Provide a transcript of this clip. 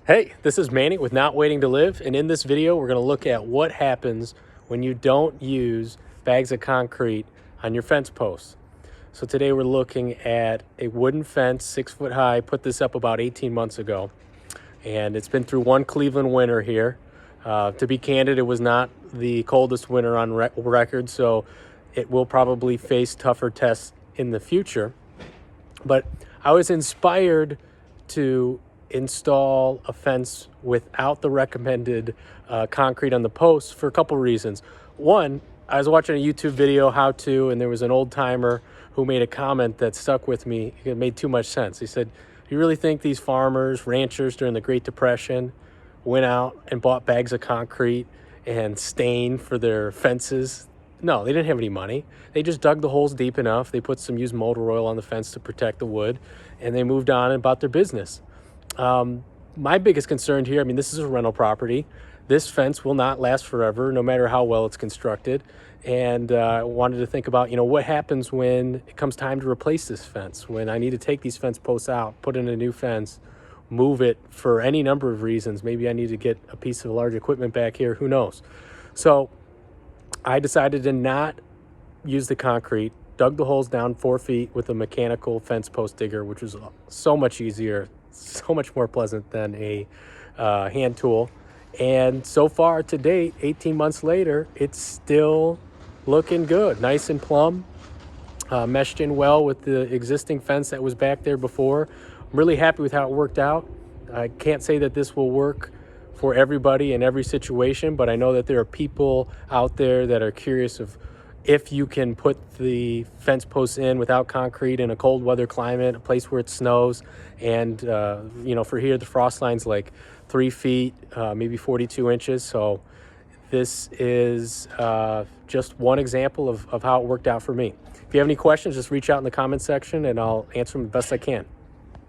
Hey, this is Manny with Not Waiting to Live, and in this video we're going to look at what happens when you don't use bags of concrete on your fence posts. So today we're looking at a wooden fence, 6 foot high. Put this up about 18 months ago, and it's been through one Cleveland winter here. To be candid, it was not the coldest winter on record, so it will probably face tougher tests in the future. But I was inspired to install a fence without the recommended concrete on the posts for a couple reasons. One, I was watching a YouTube video how to, and there was an old timer who made a comment that stuck with me. It made too much sense. He said, "You really think these farmers, ranchers during the Great Depression went out and bought bags of concrete and stain for their fences?" No, they didn't have any money. They just dug the holes deep enough. They put some used motor oil on the fence to protect the wood, and they moved on about their business. My biggest concern here, I mean, this is a rental property. This fence will not last forever, no matter how well it's constructed. And I wanted to think about, what happens when it comes time to replace this fence, when I need to take these fence posts out, put in a new fence, move it for any number of reasons. Maybe I need to get a piece of large equipment back here, who knows? So I decided to not use the concrete, dug the holes down 4 feet with a mechanical fence post digger, which was so much easier, so much more pleasant than a hand tool. And so far to date, 18 months later, it's still looking good, nice and plumb, meshed in well with the existing fence that was back there before. I'm really happy with how it worked out. I can't say that this will work for everybody in every situation, but I know that there are people out there that are curious of if you can put the fence posts in without concrete in a cold weather climate, a place where it snows, and for here the frost line's like 3 feet, maybe 42 inches. So this is just one example of how it worked out for me. If you have any questions, just reach out in the comment section and I'll answer them the best I can.